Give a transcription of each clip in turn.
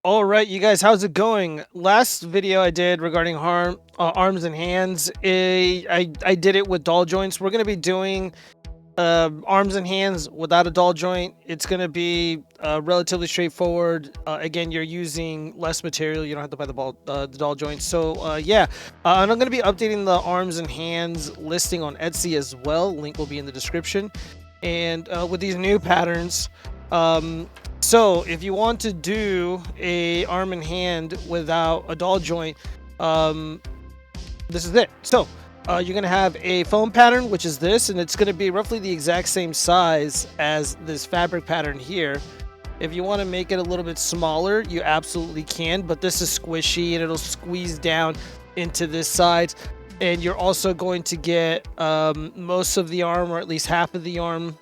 All right, you guys, how's it going? Last video I did regarding arms and hands, I did it with doll joints. We're gonna be doing arms and hands without a doll joint. It's gonna be relatively straightforward. Again, you're using less material. You don't have to buy the doll joints. So yeah, and I'm gonna be updating the arms and hands listing on Etsy as well. Link will be in the description. And with these new patterns. So if you want to do a arm and hand without a doll joint, this is it. So you're going to have a foam pattern, which is this, and it's going to be roughly the exact same size as this fabric pattern here. If you want to make it a little bit smaller, you absolutely can, but this is squishy and it'll squeeze down into this side. And you're also going to get most of the arm, or at least half of the arm,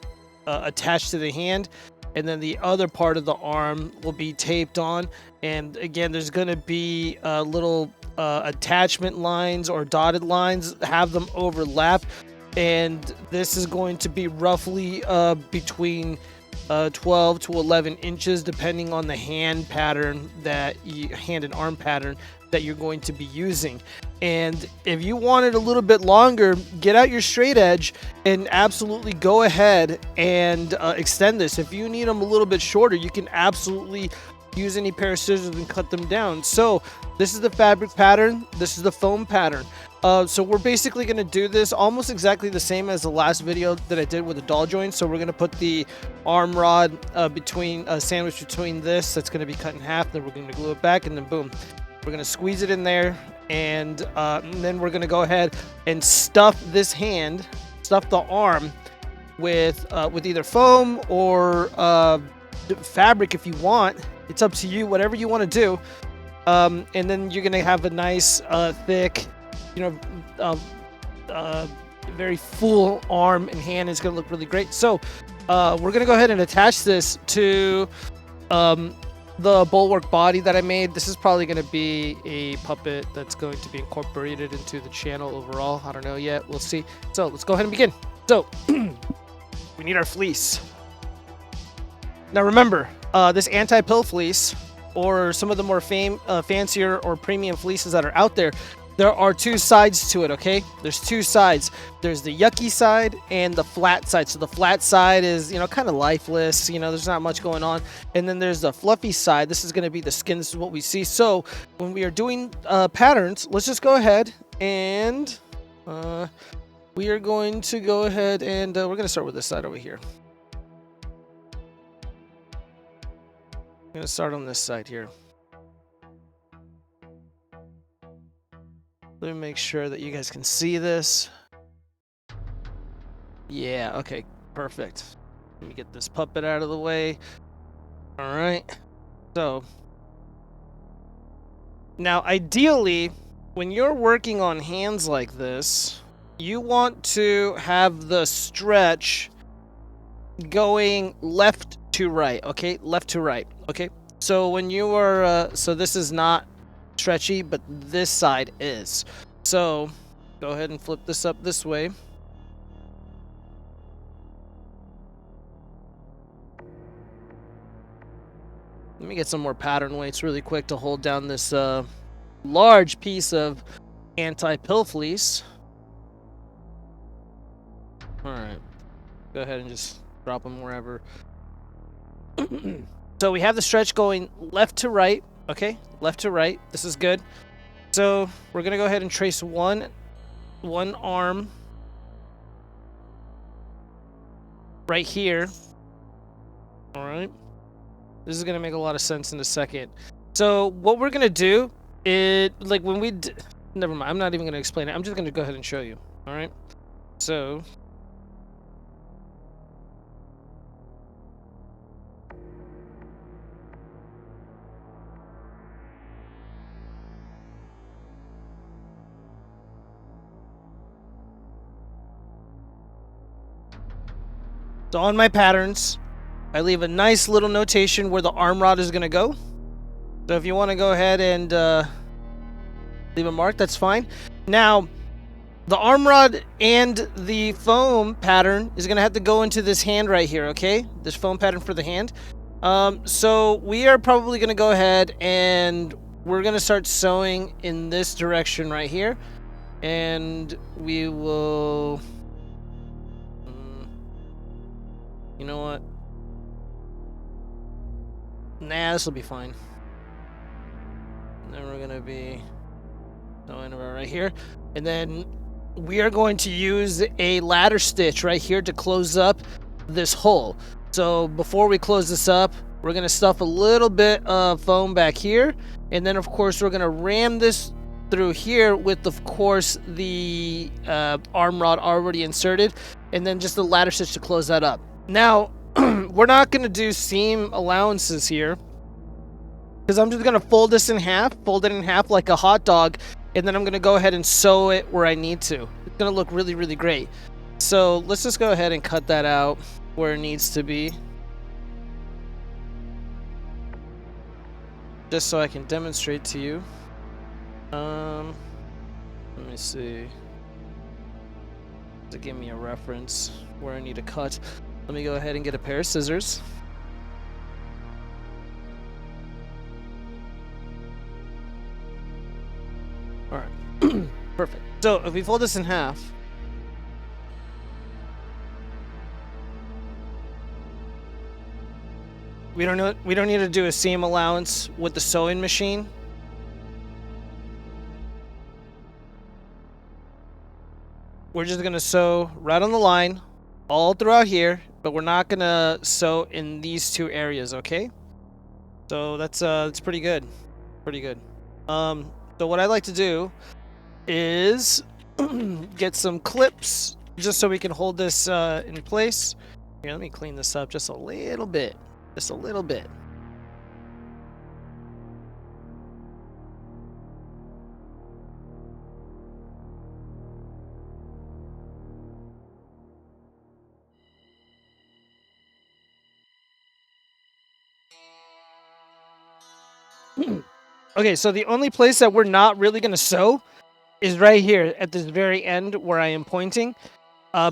attached to the hand. And then the other part of the arm will be taped on. And again, there's going to be little attachment lines or dotted lines, have them overlap. And this is going to be roughly between 12 to 11 inches, depending on the hand pattern hand and arm pattern that you're going to be using. And if you want it a little bit longer, get out your straight edge and absolutely go ahead and extend this. If you need them a little bit shorter, you can absolutely use any pair of scissors and cut them down. So this is the fabric pattern, this is the foam pattern. So we're basically going to do this almost exactly the same as the last video that I did with the doll joint. So we're going to put the arm rod sandwich between this, that's going to be cut in half, then we're going to glue it back, and then boom, we're going to squeeze it in there. And then we're going to go ahead and stuff the arm with either foam or fabric if you want. It's up to you, whatever you want to do. And then you're going to have a nice thick, very full arm and hand. It's going to look really great. So we're going to go ahead and attach this to the bulwark body that I made. This is probably going to be a puppet that's going to be incorporated into the channel overall. I don't know yet. We'll see. So let's go ahead and begin. So we need our fleece. Now remember, this anti-pill fleece, or some of the more fancier or premium fleeces that are out there, there are two sides to it, okay? There's two sides. There's the yucky side and the flat side. So the flat side is, kind of lifeless. There's not much going on. And then there's the fluffy side. This is going to be the skin. This is what we see. So when we are doing patterns, let's just go ahead and we are going to go ahead and we're going to start with this side over here. I'm going to start on this side here. Let me make sure that you guys can see this. Yeah, okay, perfect. Let me get this puppet out of the way. All right. So now ideally, when you're working on hands like this, you want to have the stretch going left to right, okay? Left to right, okay? So when you are, so this is not stretchy, but this side is. So go ahead and flip this up this way. Let me get some more pattern weights really quick to hold down this large piece of anti-pill fleece. All right, go ahead and just drop them wherever. So we have the stretch going left to right. Okay, left to right. This is good. So we're gonna go ahead and trace one arm right here. All right. This is gonna make a lot of sense in a second. So what we're gonna do is, like, when we never mind. I'm not even gonna explain it. I'm just gonna go ahead and show you. All right. So. So on my patterns, I leave a nice little notation where the arm rod is going to go. So if you want to go ahead and leave a mark, that's fine. Now, the arm rod and the foam pattern is going to have to go into this hand right here, okay? This foam pattern for the hand. So we are probably going to go ahead and we're going to start sewing in this direction right here. And we will... you know what? Nah, this will be fine. And then we're going to be sewing about right here. And then we are going to use a ladder stitch right here to close up this hole. So before we close this up, we're going to stuff a little bit of foam back here. And then, of course, we're going to ram this through here with, of course, the arm rod already inserted. And then just the ladder stitch to close that up. Now, we're not going to do seam allowances here, because I'm just going to fold it in half like a hot dog. And then I'm going to go ahead and sew it where I need to. It's going to look really, really great. So let's just go ahead and cut that out where it needs to be. Just so I can demonstrate to you. Let me see. To give me a reference where I need to cut. Let me go ahead and get a pair of scissors. Alright. Perfect. So if we fold this in half, we don't need to do a seam allowance with the sewing machine. We're just gonna sew right on the line all throughout here, but we're not gonna sew in these two areas, okay? So that's pretty good. Pretty good. So what I like to do is get some clips just so we can hold this in place. Here, let me clean this up just a little bit. Just a little bit. Okay, so the only place that we're not really going to sew is right here at this very end where I am pointing,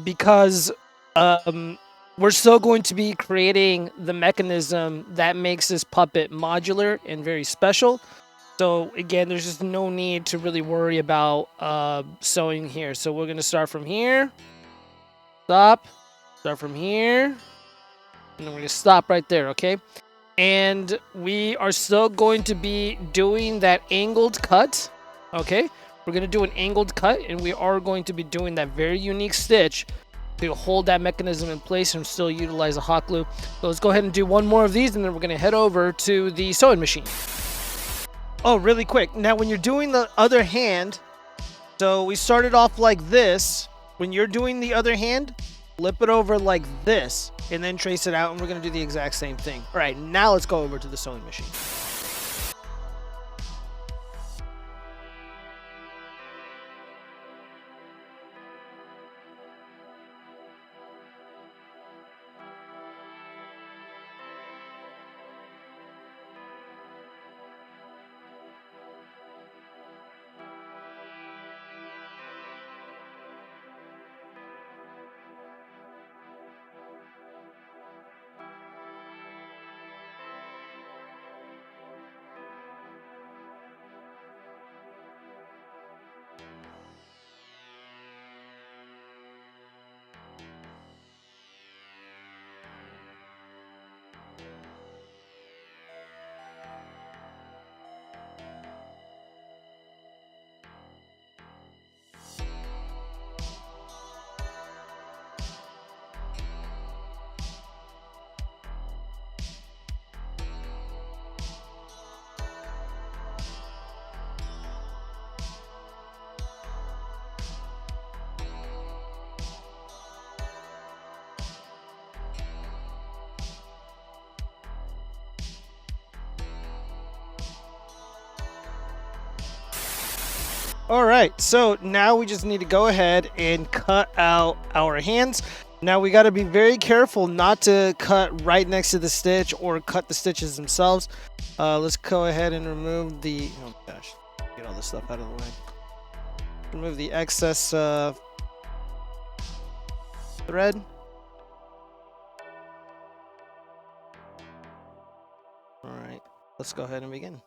because we're still going to be creating the mechanism that makes this puppet modular and very special. So again, there's just no need to really worry about sewing here. So we're going to start from here, start from here, and then we're going to stop right there, okay? And we are still going to be doing that angled cut, okay? We're going to do an angled cut, and we are going to be doing that very unique stitch to hold that mechanism in place and still utilize a hot glue. So let's go ahead and do one more of these, and then we're going to head over to the sewing machine. Oh, really quick. Now, when you're doing the other hand, so we started off like this. When you're doing the other hand, flip it over like this, and then trace it out, and we're going to do the exact same thing. All right, now let's go over to the sewing machine. All right, so now we just need to go ahead and cut out our hands. Now we got to be very careful not to cut right next to the stitch or cut the stitches themselves. Let's go ahead and remove the, oh my gosh, get all this stuff out of the way. Remove the excess thread. let's go ahead and begin.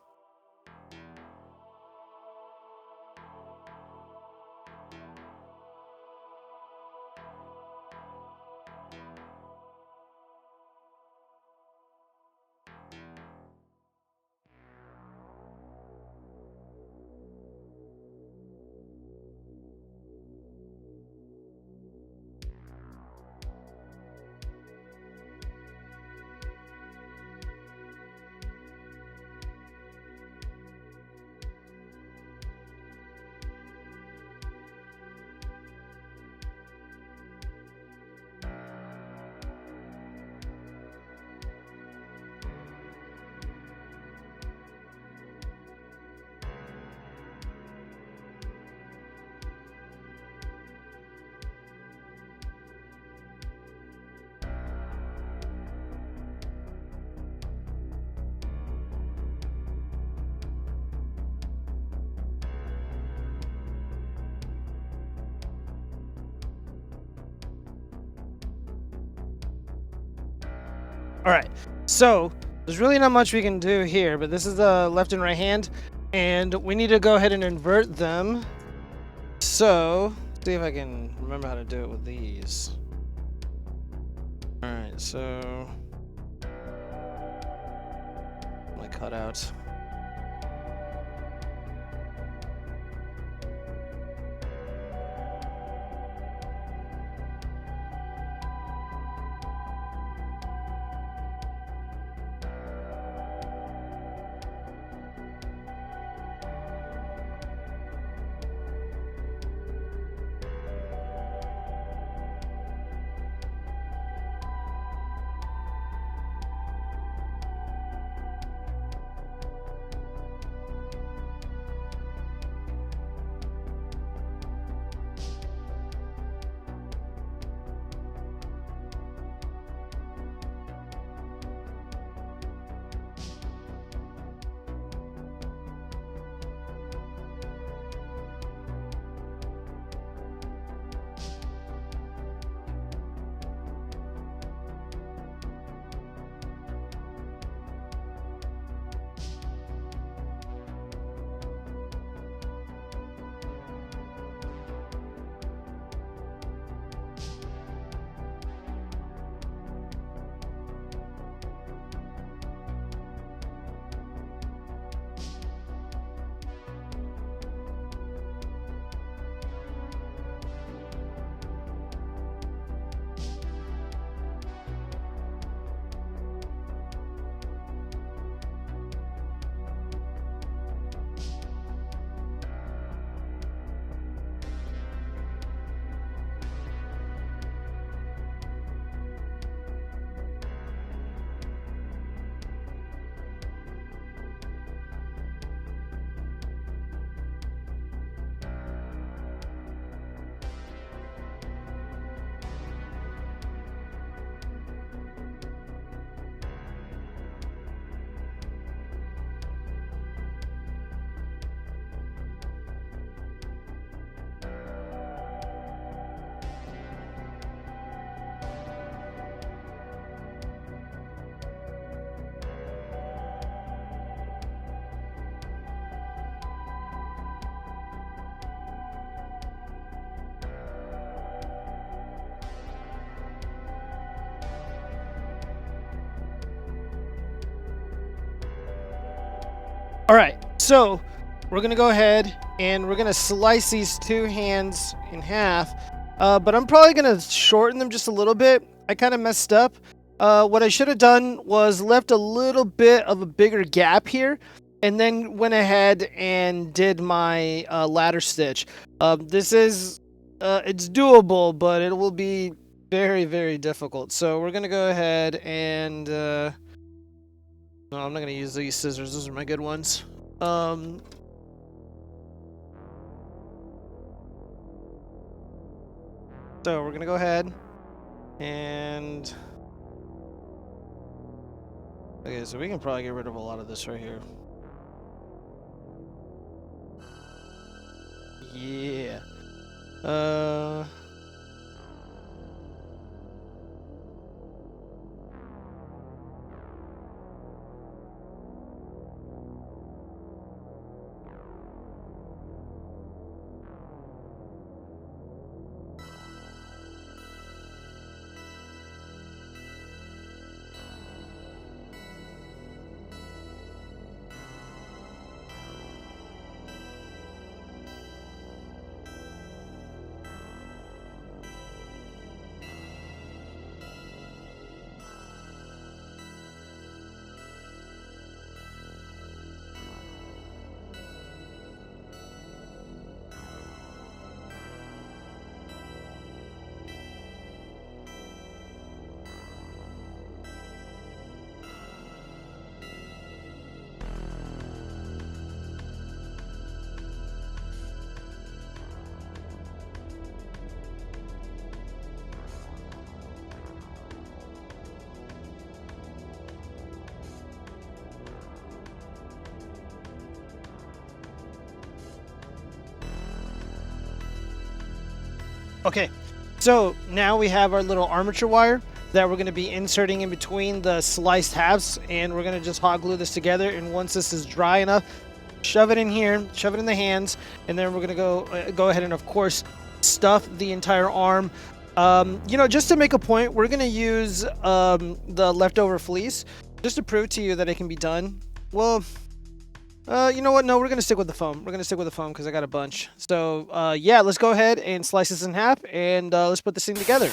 All right, so there's really not much we can do here, but this is the left and right hand, and we need to go ahead and invert them. So, see if I can remember how to do it with these. All right, so my cutout. All right, so we're gonna go ahead and we're gonna slice these two hands in half, but I'm probably gonna shorten them just a little bit. I kind of messed up. What I should have done was left a little bit of a bigger gap here, and then went ahead and did my ladder stitch. This is, it's doable, but it will be very, very difficult. So we're gonna go ahead and, no, I'm not gonna use these scissors. Those are my good ones. So we're gonna go ahead and, okay, so we can probably get rid of a lot of this right here. Yeah. Okay, so now we have our little armature wire that we're going to be inserting in between the sliced halves, and we're going to just hot glue this together. And once this is dry enough, shove it in here, shove it in the hands, and then we're going to go ahead and, of course, stuff the entire arm. You know, just to make a point, we're going to use the leftover fleece just to prove to you that it can be done. Well, you know what? No, we're going to stick with the foam. We're going to stick with the foam because I got a bunch. So, yeah, let's go ahead and slice this in half, and let's put this thing together.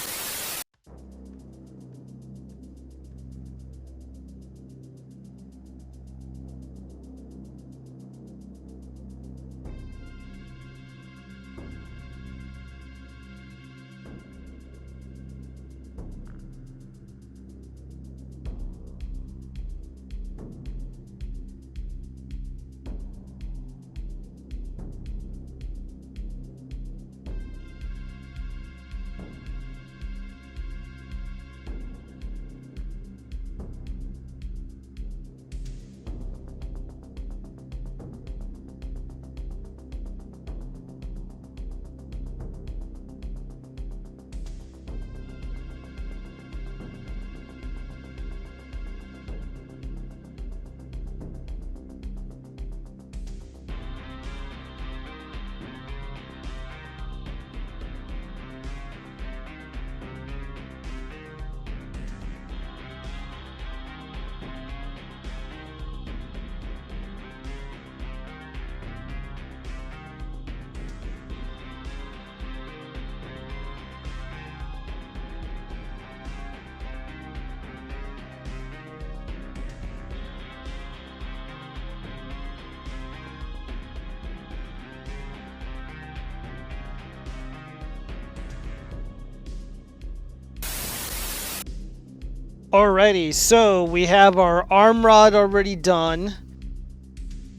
Alrighty, so we have our arm rod already done,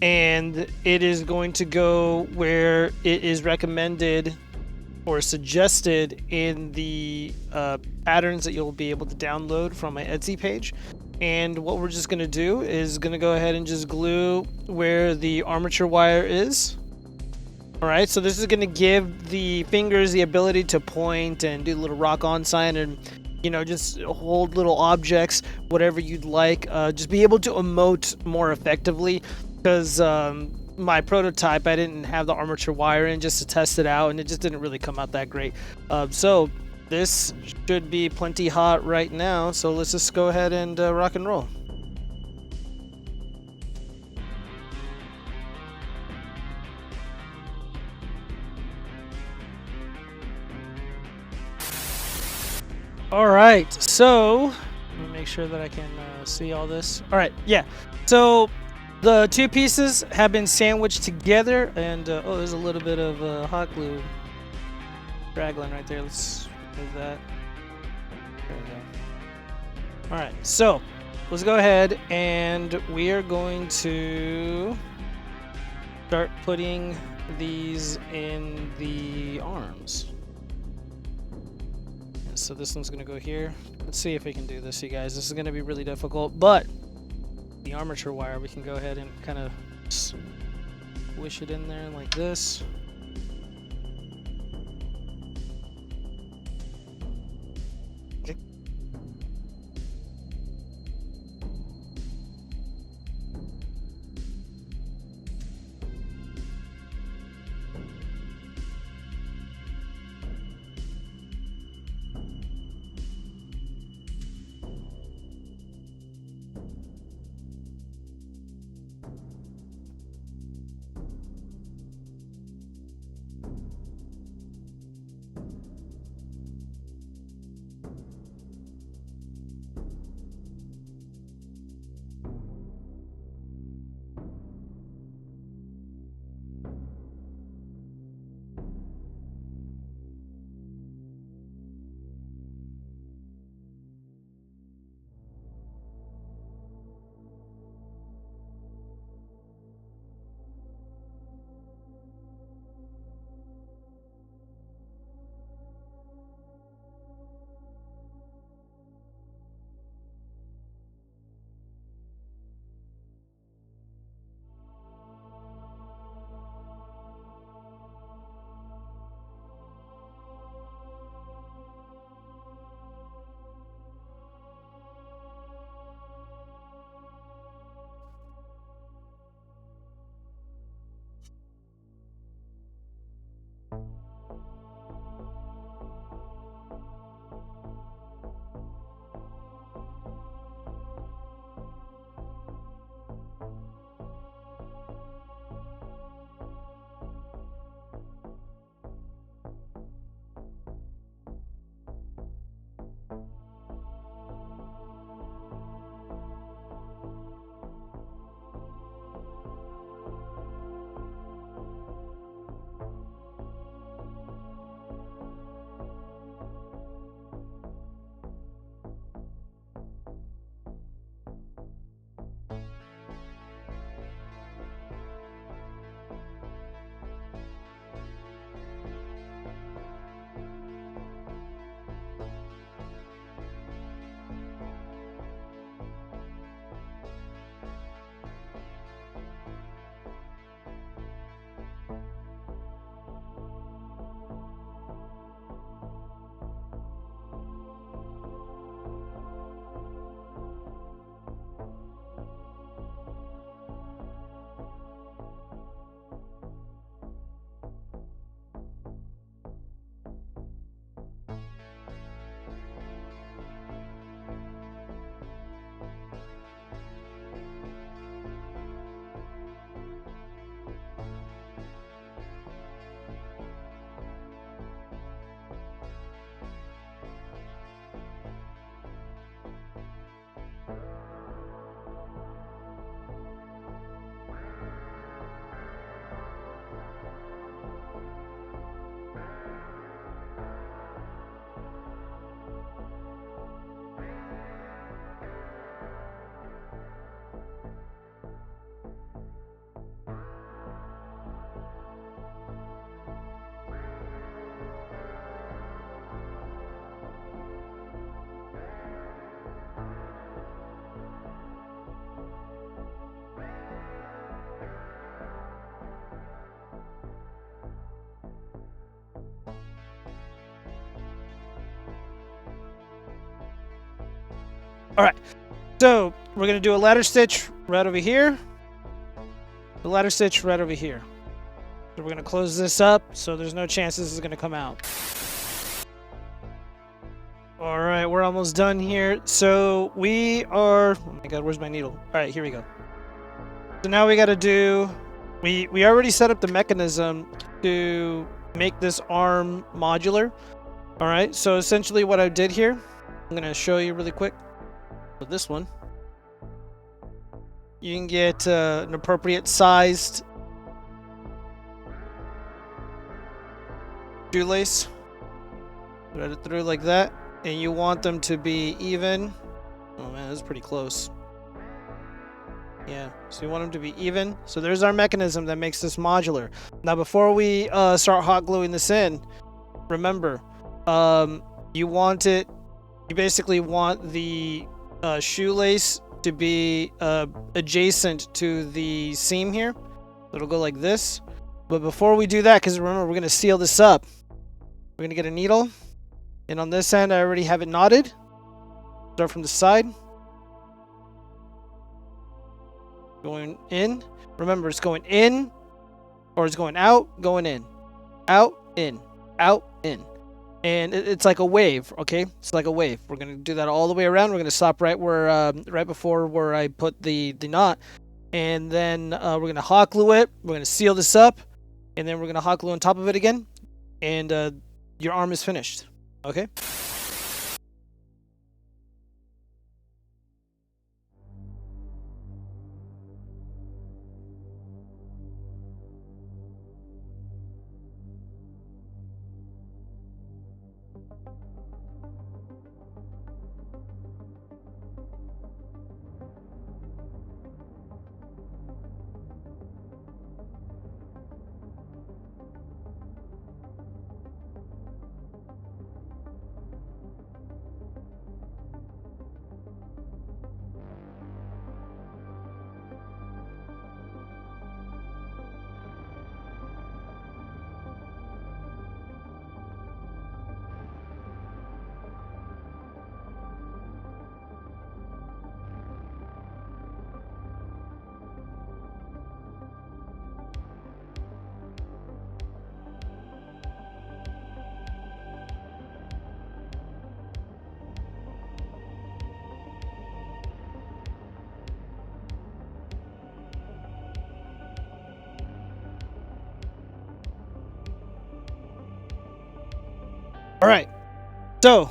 and it is going to go where it is recommended or suggested in the patterns that you'll be able to download from my Etsy page. And what we're just going to do is going to go ahead and just glue where the armature wire is. Alright, so this is going to give the fingers the ability to point and do a little rock on sign, and you know, just hold little objects, whatever you'd like. Just be able to emote more effectively, because my prototype, I didn't have the armature wire in just to test it out, and it just didn't really come out that great. So this should be plenty hot right now, so let's just go ahead and rock and roll. All right, so let me make sure that I can see all this. All right, yeah. So the two pieces have been sandwiched together, and oh, there's a little bit of hot glue straggling right there. Let's move that. There we go. All right, so let's go ahead and we are going to start putting these in the arms. So this one's going to go here. Let's see if we can do this, you guys. This is going to be really difficult, but the armature wire, we can go ahead and kind of swish it in there like this. Okay. All right. So we're gonna do a ladder stitch right over here. The ladder stitch right over here. So we're gonna close this up so there's no chance this is gonna come out. All right, we're almost done here. So we are. Oh my God, where's my needle? All right, here we go. So now we got to do. We already set up the mechanism to make this arm modular. All right. So essentially, what I did here, I'm gonna show you really quick. With this one, you can get an appropriate sized shoelace. Thread it through like that. And you want them to be even. Oh man, that's pretty close. Yeah, so you want them to be even. So there's our mechanism that makes this modular. Now before we start hot gluing this in, remember, you basically want the shoelace to be adjacent to the seam here. So it'll go like this. But before we do that, because remember, we're going to seal this up. We're going to get a needle. And on this end, I already have it knotted. Start from the side. Going in. Remember, it's going in, or it's going out, going in. Out, in. Out, in. And it's like a wave, okay? It's like a wave. We're going to do that all the way around. We're going to stop right where, right before where I put the knot. And then we're going to hot glue it. We're going to seal this up. And then we're going to hot glue on top of it again. And your arm is finished. Okay. Alright, so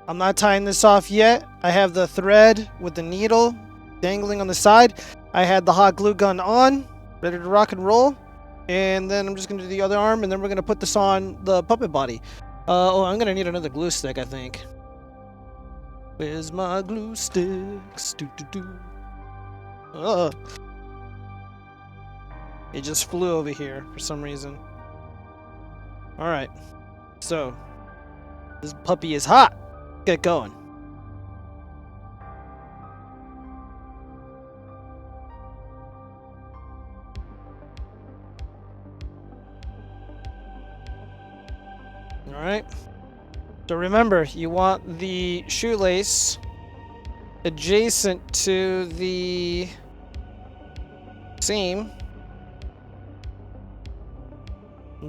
I'm not tying this off yet. I have the thread with the needle dangling on the side. I had the hot glue gun on, ready to rock and roll. And then I'm just going to do the other arm, and then we're going to put this on the puppet body. Oh, I'm going to need another glue stick, I think. Where's my glue sticks? It just flew over here for some reason. Alright, so this puppy is hot. Get going. Alright. So remember, you want the shoelace adjacent to the seam.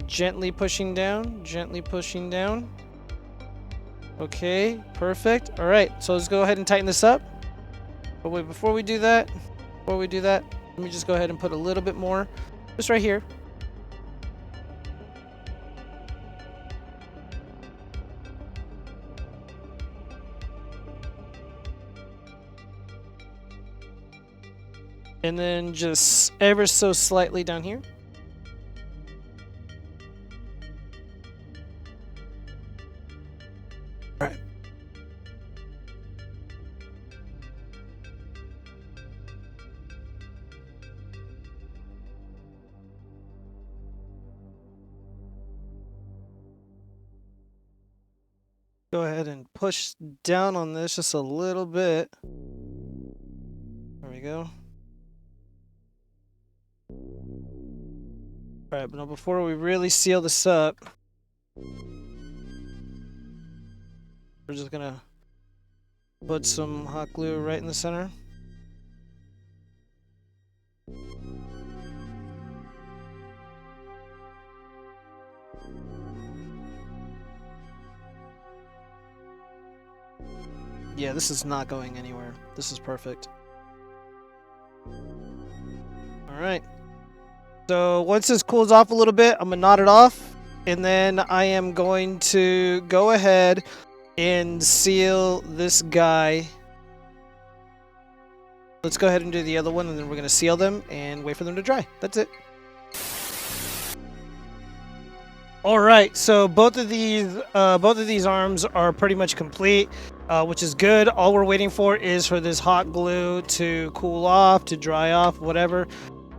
Gently pushing down, gently pushing down. Okay, perfect. All right, so let's go ahead and tighten this up. But wait, before we do that, let me just go ahead and put a little bit more, just right here. And then just ever so slightly down here. All right. Go ahead and push down on this just a little bit. There we go. All right, but now before we really seal this up, we're just gonna Put some hot glue right in the center. Yeah, this is not going anywhere. This is perfect. Alright. So once this cools off a little bit, I'm going to knot it off. And then I am going to go ahead and seal this guy. Let's go ahead and do the other one, and then we're going to seal them and wait for them to dry. That's it. Alright, so both of these arms are pretty much complete. Which is good. All we're waiting for is for this hot glue to cool off, to dry off, whatever.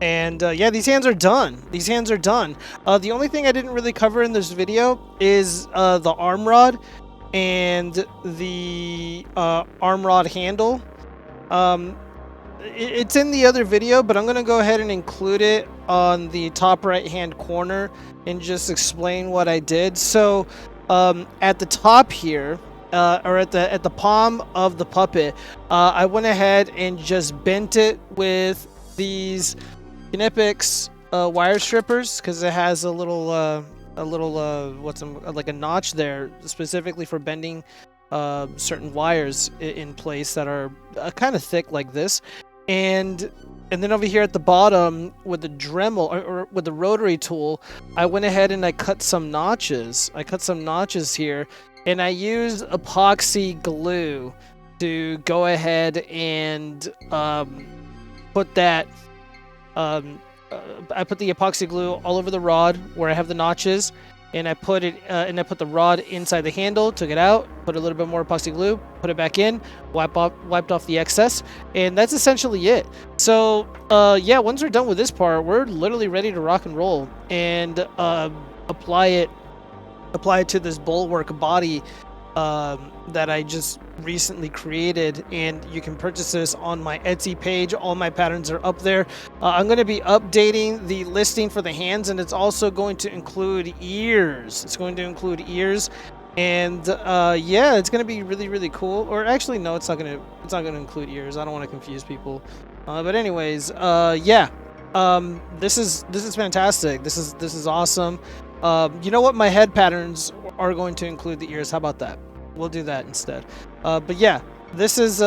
And yeah, these hands are done. These hands are done. The only thing I didn't really cover in this video is the arm rod and the arm rod handle. It's in the other video, but I'm going to go ahead and include it on the top right hand corner and just explain what I did. So at the top here, or at the palm of the puppet, I went ahead and just bent it with these Knipex wire strippers, because it has a little like a notch there specifically for bending certain wires in place that are kind of thick like this. And then over here at the bottom with the Dremel or with the rotary tool, I went ahead and I cut some notches. I cut some notches here. And I used epoxy glue to go ahead and put that. I put the epoxy glue all over the rod where I have the notches, and I put it. And I put the rod inside the handle. Took it out. Put a little bit more epoxy glue. Put it back in. Wiped off the excess, and that's essentially it. So yeah, once we're done with this part, we're literally ready to rock and roll and apply it to this bulwark body that I just recently created, and you can purchase this on my Etsy page. All my patterns are up there. I'm going to be updating the listing for the hands, and it's also going to include ears. It's going to include ears, and yeah, it's going to be really, really cool. Or actually, no, it's not going to include ears. I don't want to confuse people. But anyways, yeah, this is fantastic. This is awesome. You know what? My head patterns are going to include the ears. How about that? We'll do that instead. But yeah, this is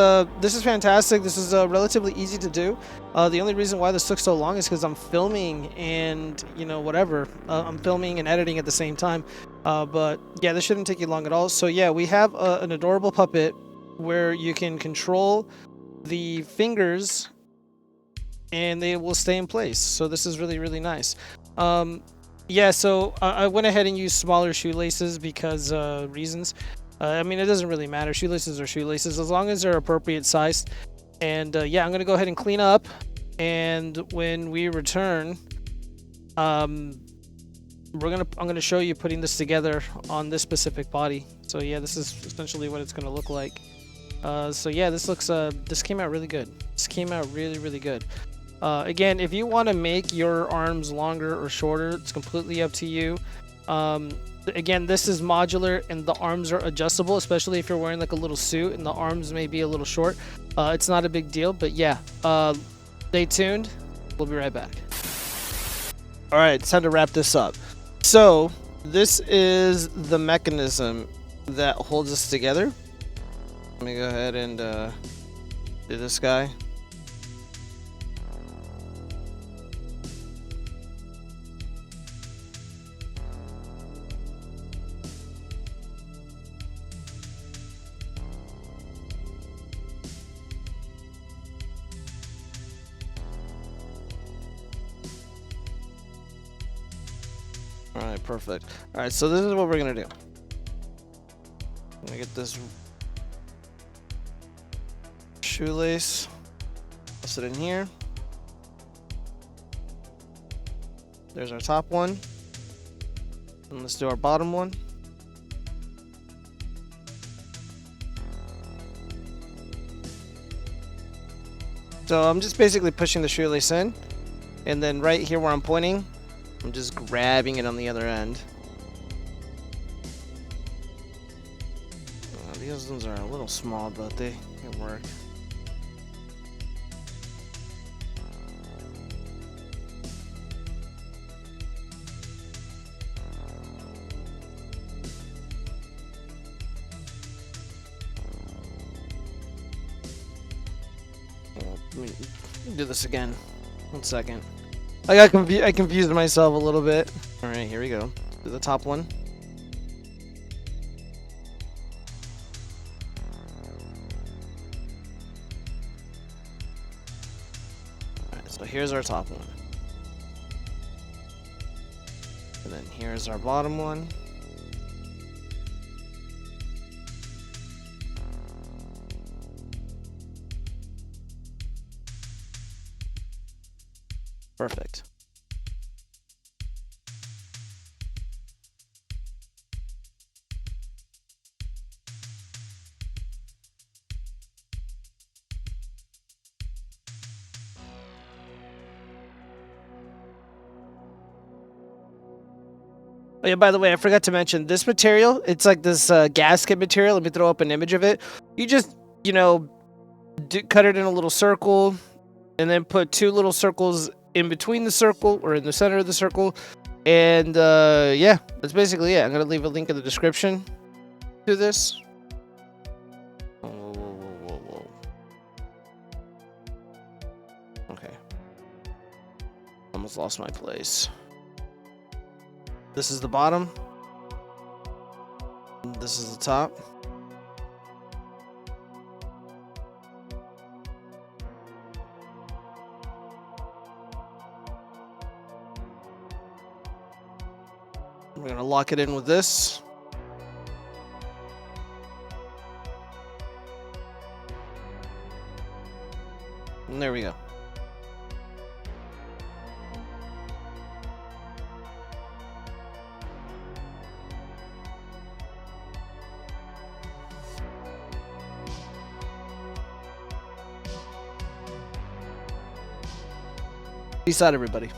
fantastic. This is relatively easy to do. The only reason why this took so long is because I'm filming and whatever. I'm filming and editing at the same time. But yeah, this shouldn't take you long at all. So yeah, we have an adorable puppet where you can control the fingers and they will stay in place. So this is really, really nice. Yeah, so I went ahead and used smaller shoelaces because reasons. I mean, it doesn't really matter. Shoelaces are shoelaces as long as they're appropriate sized. And yeah, I'm gonna go ahead and clean up. And when we return, I'm gonna show you putting this together on this specific body. So yeah, this is essentially what it's gonna look like. So yeah, this came out really good. This came out really, really good. Again, if you want to make your arms longer or shorter, it's completely up to you. Again, this is modular and the arms are adjustable, especially if you're wearing like a little suit and the arms may be a little short. It's not a big deal, but yeah, stay tuned. We'll be right back. All right, it's time to wrap this up. So this is the mechanism that holds us together. Let me go ahead and do this guy. Alright, perfect. Alright, so this is what we're gonna do. I'm gonna get this shoelace, place it in here. There's our top one. And let's do our bottom one. So I'm just basically pushing the shoelace in, and then right here where I'm pointing, I'm just grabbing it on the other end. The These ones are a little small, but they can work. Let me do this again. 1 second. I confused myself a little bit. All right, here we go. Do the top one. All right, so here's our top one. And then here's our bottom one. Perfect. Oh yeah, by the way, I forgot to mention this material. It's like this gasket material. Let me throw up an image of it. You just, you know, cut it in a little circle and then put 2 little circles in between the circle or in the center of the circle. And yeah, that's basically it. I'm going to leave a link in the description to this. Whoa. Okay. Almost lost my place. This is the bottom. This is the top. We're going to lock it in with this. And there we go. Peace out, everybody.